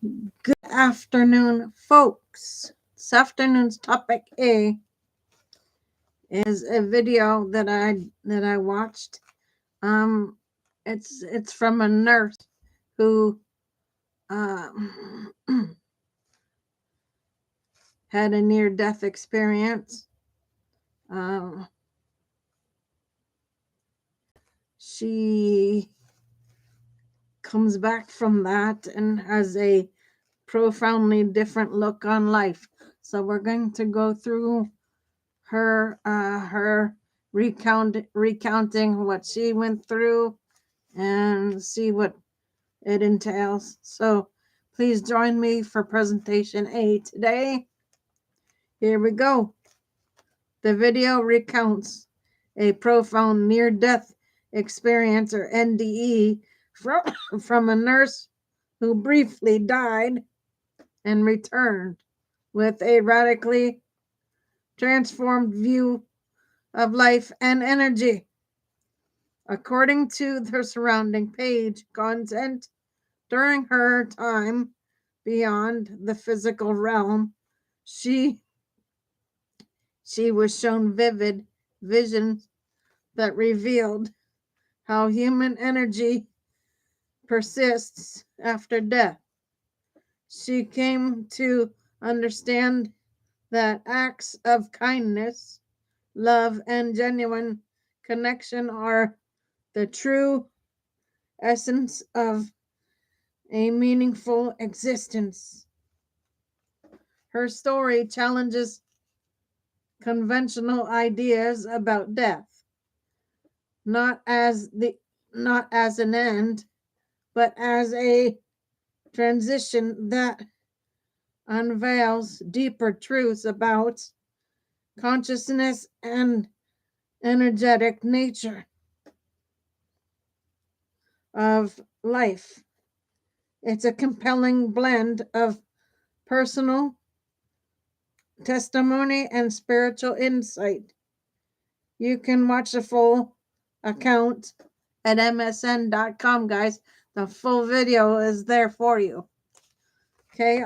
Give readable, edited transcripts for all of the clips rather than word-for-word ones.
Good afternoon, folks. This afternoon's topic is a video that I watched. Um, it's from a nurse who had a near-death experience. She comes back from that and has a profoundly different look on life. So we're going to go through her recounting what she went through and see what it entails. So please join me for presentation A today. Here we go. The video recounts a profound near-death experience, or NDE, from a nurse who briefly died and returned with a radically transformed view of life and energy. According to the surrounding page content, during her time beyond the physical realm, she was shown vivid visions that revealed how human energy persists after death. She came to understand that acts of kindness, love, and genuine connection are the true essence of a meaningful existence. Her story challenges conventional ideas about death, not as an end, but as a transition that unveils deeper truths about consciousness and energetic nature of life. It's a compelling blend of personal testimony and spiritual insight. You can watch the full account at msn.com, guys. The full video is there for you. Okay,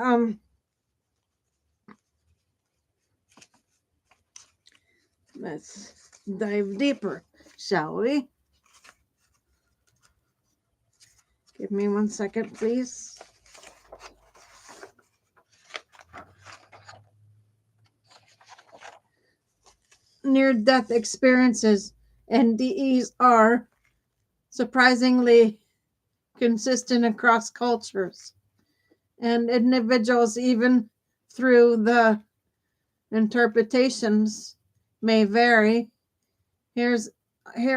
let's dive deeper, shall we? Give me 1 second, please. Near-death experiences, NDEs, are surprisingly consistent across cultures and individuals, even through the interpretations may vary. Here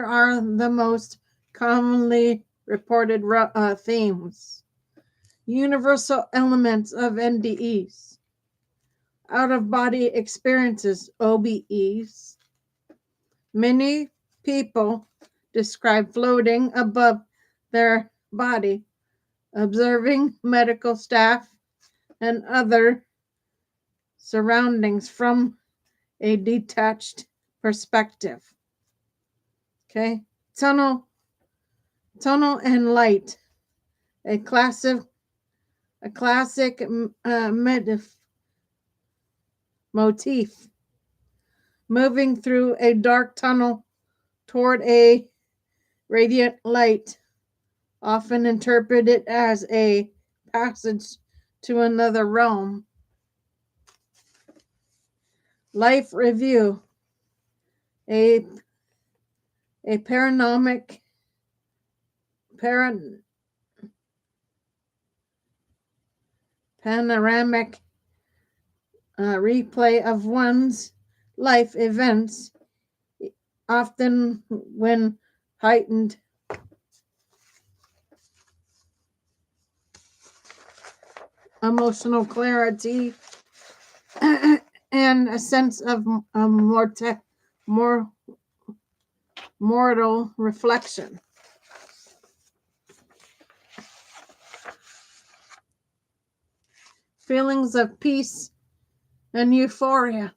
are the most commonly reported themes. Universal elements of NDEs: out-of-body experiences, OBEs. Many people describe floating above their body, observing medical staff and other surroundings from a detached perspective. Okay, tunnel and light, a classic motif. Moving through a dark tunnel toward a radiant light, often interpreted as a passage to another realm. Life review, a panoramic replay of one's life events, often when heightened emotional clarity and a sense of mortal reflection. Feelings of peace and euphoria,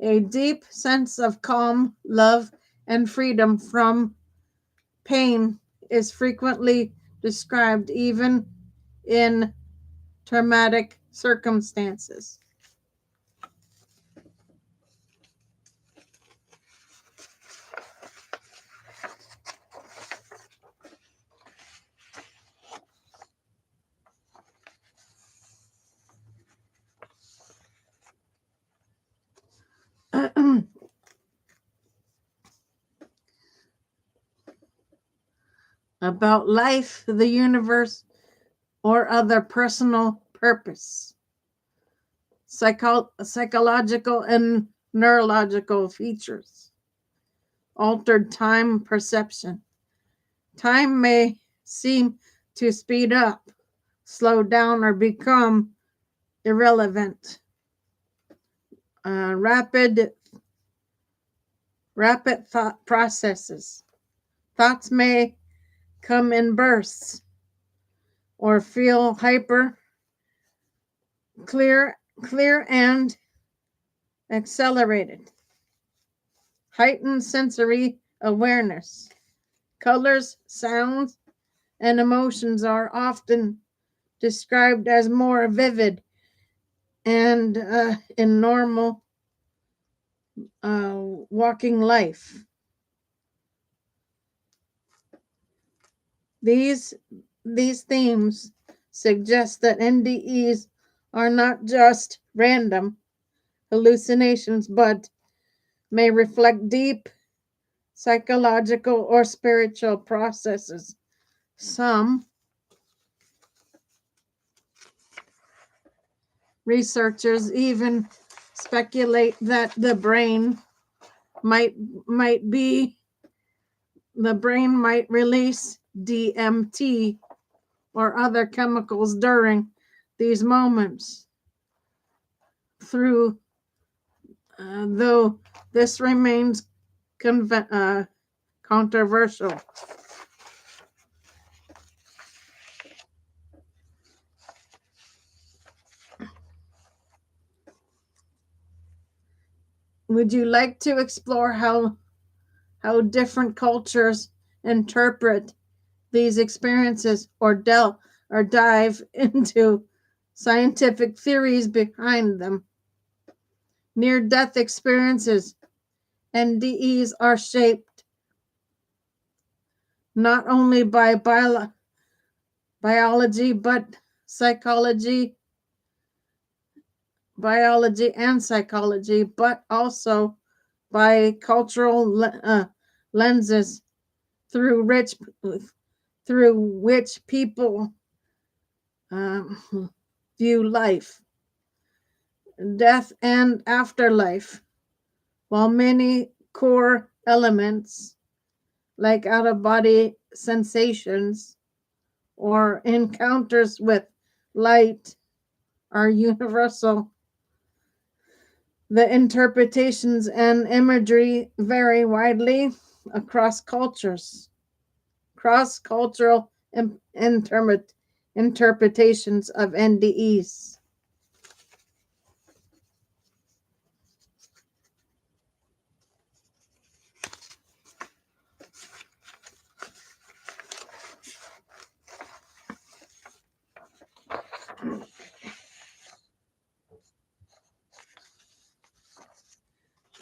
a deep sense of calm, love, and freedom from pain is frequently described, even in traumatic circumstances. About life, the universe, or other personal purpose. Psychological and neurological features. Altered time perception. Time may seem to speed up, slow down, or become irrelevant. Rapid thought processes. Thoughts may come in bursts or feel hyper clear and accelerated. Heightened sensory awareness. Colors, sounds, and emotions are often described as more vivid and in normal walking life. These themes suggest that NDEs are not just random hallucinations, but may reflect deep psychological or spiritual processes. Some researchers even speculate that the brain might release DMT or other chemicals during these moments. Though this remains controversial. Would you like to explore how different cultures interpret these experiences, or dive into scientific theories behind them? Near-death experiences, NDEs, are shaped not only by biology but biology and psychology, but also by cultural lenses through which people view life, death, and afterlife. While many core elements like out-of-body sensations or encounters with light are universal, the interpretations and imagery vary widely across cultures. Cross-cultural interpretations of NDEs.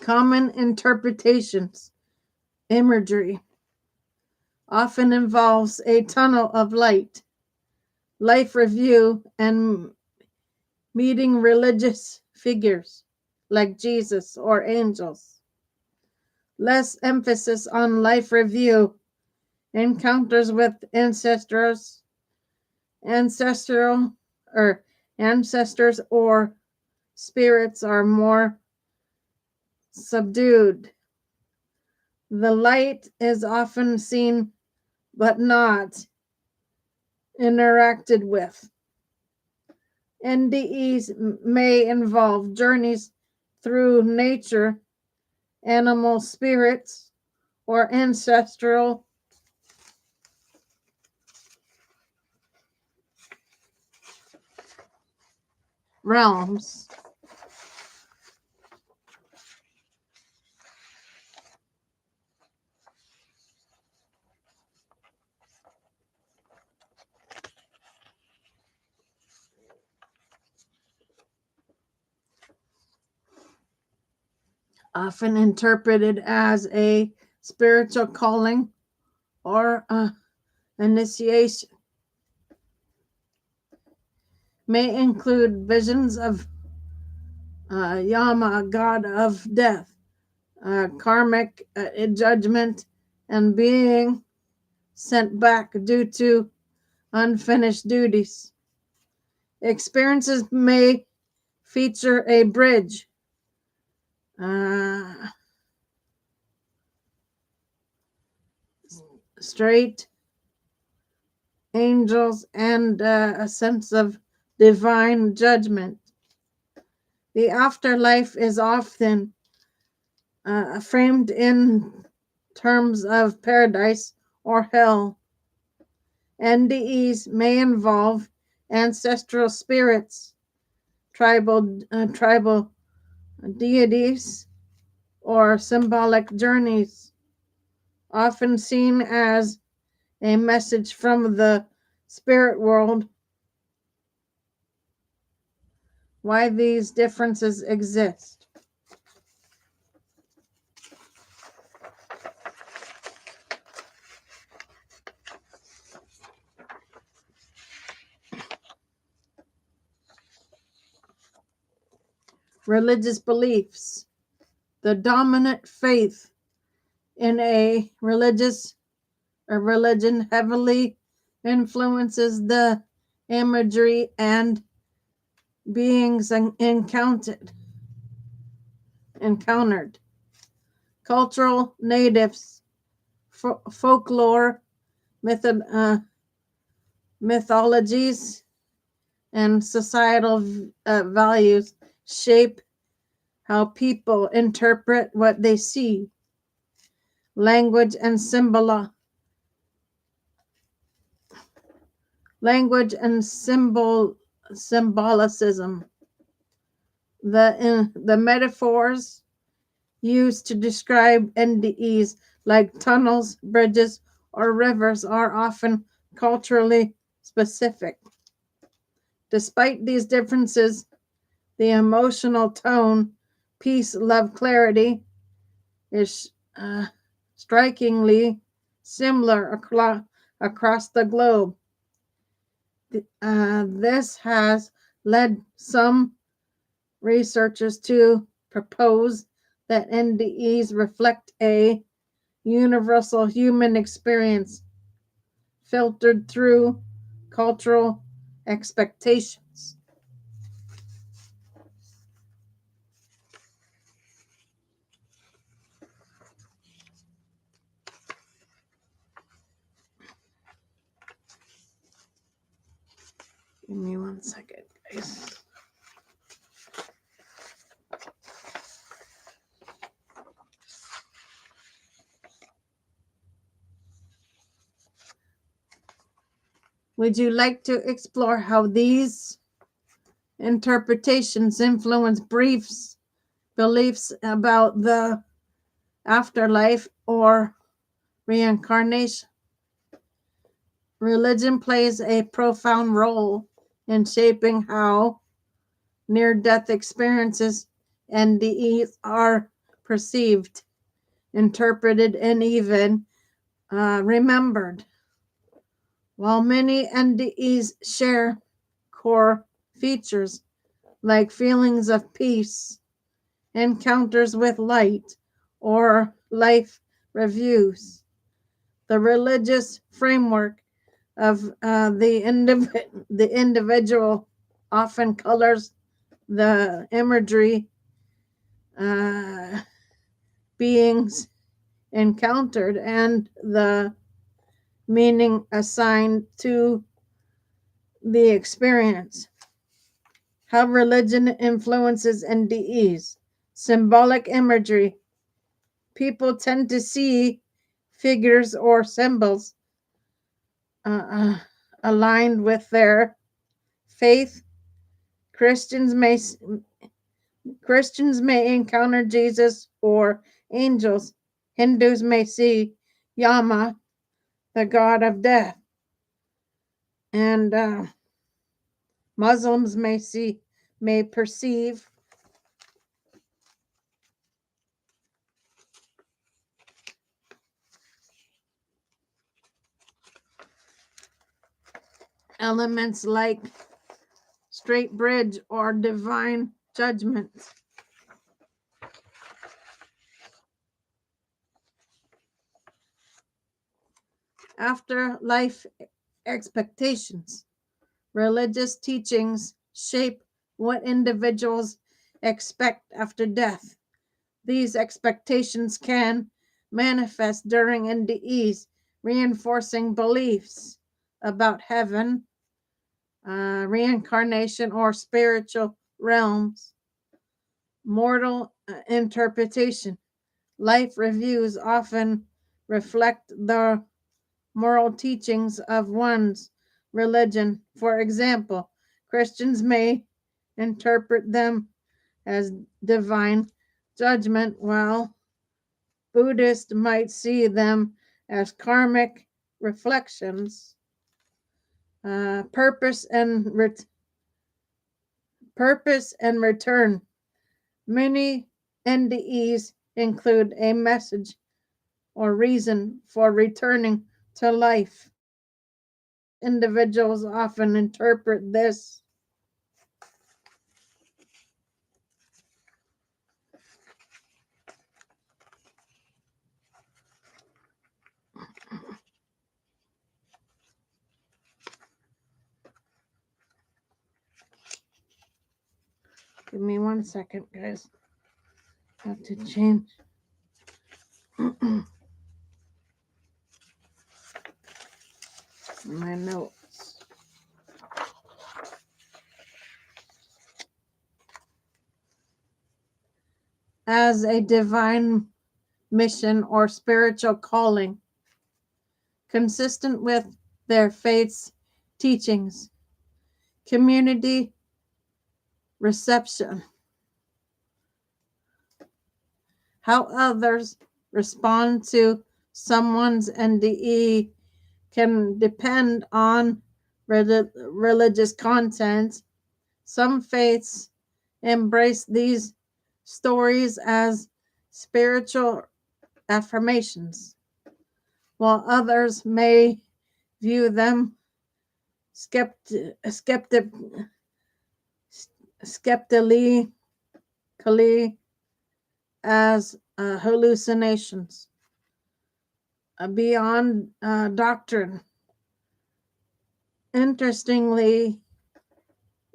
Common interpretations. Imagery often involves a tunnel of light, life review, and meeting religious figures like Jesus or angels. Less emphasis on life review. Encounters with ancestors or spirits are more subdued. The light is often seen but not interacted with. NDEs may involve journeys through nature, animal spirits, or ancestral realms. often interpreted as a spiritual calling or initiation, may include visions of Yama, god of death, karmic judgment, and being sent back due to unfinished duties. Experiences may feature a bridge, straight angels, and a sense of divine judgment. The afterlife is often framed in terms of paradise or hell. NDEs may involve ancestral spirits, tribal deities, or symbolic journeys, often seen as a message from the spirit world. Why these differences exist. Religious beliefs. The dominant faith in a religion heavily influences the imagery and beings encountered. Cultural natives, folklore, mythologies, and societal values shape how people interpret what they see. Language and symbolicism. The metaphors used to describe NDEs, like tunnels, bridges, or rivers, are often culturally specific. Despite these differences, the emotional tone, peace, love, clarity, is strikingly similar across the globe. This has led some researchers to propose that NDEs reflect a universal human experience filtered through cultural expectations. Give me 1 second, guys. Would you like to explore how these interpretations influence beliefs about the afterlife or reincarnation? Religion plays a profound role in shaping how near-death experiences NDEs are perceived, interpreted, and even remembered. While many NDEs share core features like feelings of peace, encounters with light, or life reviews, the religious framework of the individual often colors the imagery beings encountered and the meaning assigned to the experience. How religion influences NDEs. Symbolic imagery. People tend to see figures or symbols aligned with their faith. Christians may encounter Jesus or angels. Hindus may see Yama, the god of death, and Muslims may perceive elements like straight bridge or divine judgment. Afterlife expectations. Religious teachings shape what individuals expect after death. These expectations can manifest during NDEs, reinforcing beliefs about heaven, reincarnation, or spiritual realms. Mortal interpretation. Life reviews often reflect the moral teachings of one's religion. For example, Christians may interpret them as divine judgment, while Buddhists might see them as karmic reflections. Purpose and return. Many NDEs include a message or reason for returning to life. Individuals often interpret this Give me 1 second, guys. Have to change. My notes. As a divine mission or spiritual calling, consistent with their faith's teachings, community reception. How others respond to someone's NDE can depend on religious content. Some faiths embrace these stories as spiritual affirmations, while others may view them skeptically as hallucinations beyond doctrine. Interestingly,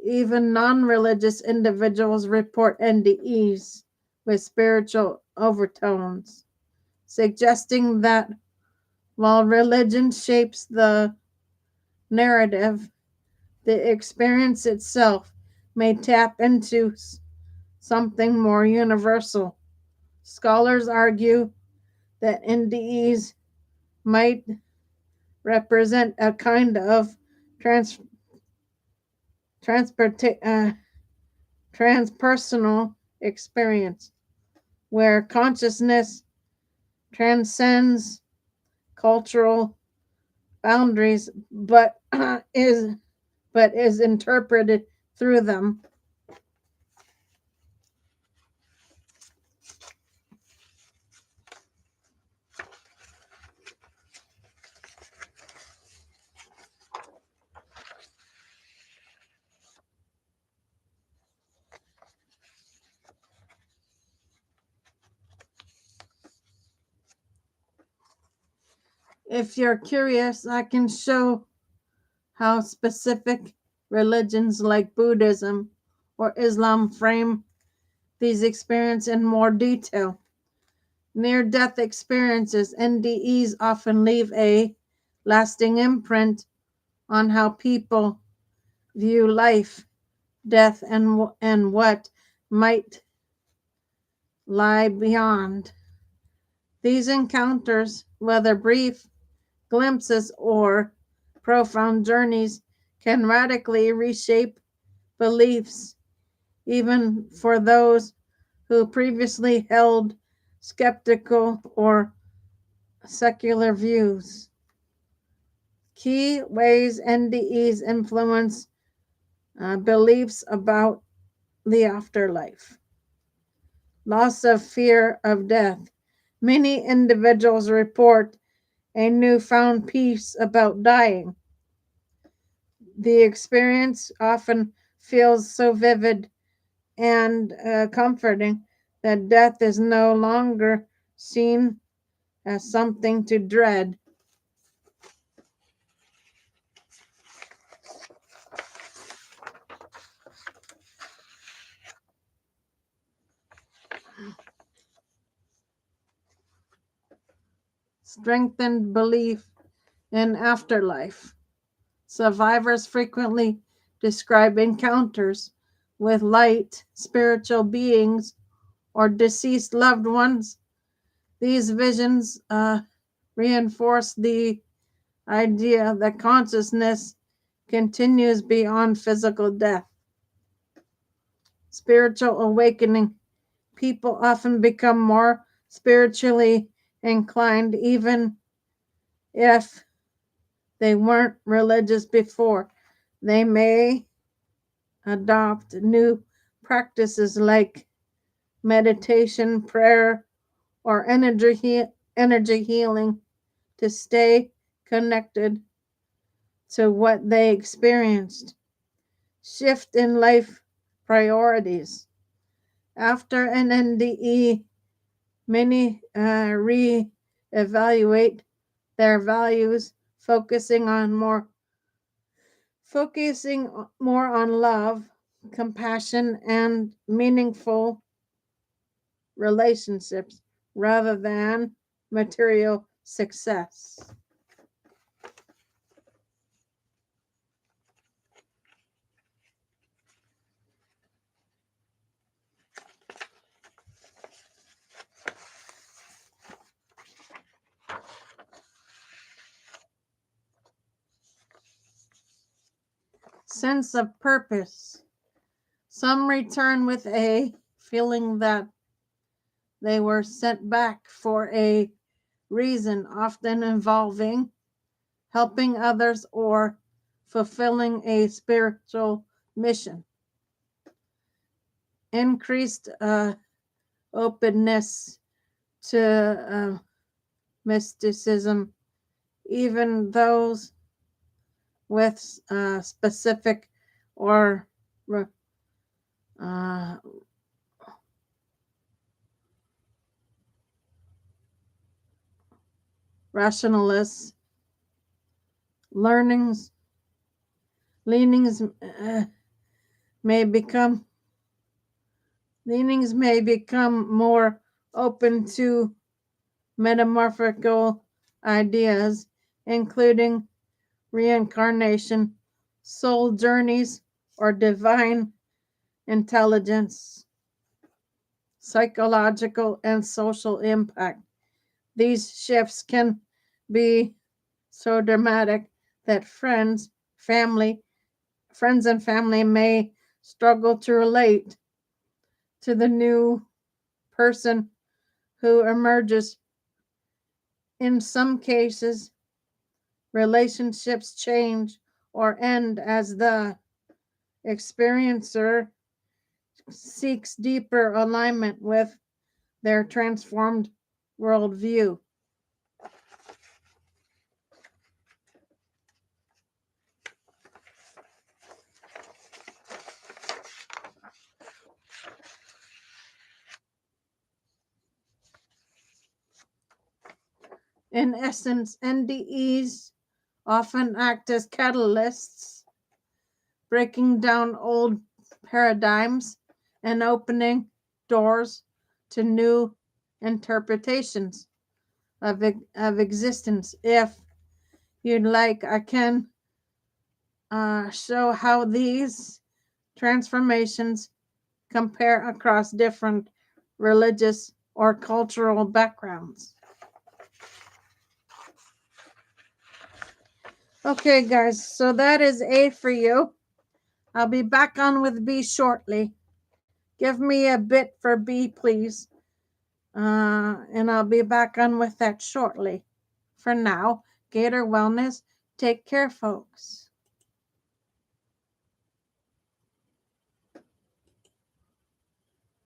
even non-religious individuals report NDEs with spiritual overtones, suggesting that while religion shapes the narrative, the experience itself may tap into something more universal. Scholars argue that NDEs might represent a kind of transpersonal experience where consciousness transcends cultural boundaries but is interpreted through them. If you're curious, I can show how specific religions like Buddhism or Islam frame these experiences in more detail. Near-death experiences, NDEs, often leave a lasting imprint on how people view life, death, and what might lie beyond. These encounters, whether brief glimpses or profound journeys, can radically reshape beliefs, even for those who previously held skeptical or secular views. Key ways NDEs influence beliefs about the afterlife. Loss of fear of death. Many individuals report a newfound peace about dying. The experience often feels so vivid and comforting that death is no longer seen as something to dread. Strengthened belief in afterlife. Survivors frequently describe encounters with light, spiritual beings, or deceased loved ones. These visions reinforce the idea that consciousness continues beyond physical death. Spiritual awakening. People often become more spiritually inclined, even if they weren't religious before. They may adopt new practices like meditation, prayer, or energy healing to stay connected to what they experienced. Shift in life priorities. After an NDE, many re-evaluate their values, focusing more on love, compassion, and meaningful relationships rather than material success. Sense of purpose. Some return with a feeling that they were sent back for a reason, often involving helping others or fulfilling a spiritual mission. Increased openness to mysticism, even those with specific or uh, rationalist learnings leanings may become more open to metamorphical ideas, including reincarnation, soul journeys, or divine intelligence. Psychological and social impact. These shifts can be so dramatic that friends and family may struggle to relate to the new person who emerges. In some cases, relationships change or end as the experiencer seeks deeper alignment with their transformed worldview. In essence, NDEs often act as catalysts, breaking down old paradigms and opening doors to new interpretations of existence. If you'd like, I can show how these transformations compare across different religious or cultural backgrounds. Okay, guys, so that is A for you. I'll be back on with B shortly. Give me a bit for B, please. And I'll be back on with that shortly. For now, Gator Wellness, take care, folks.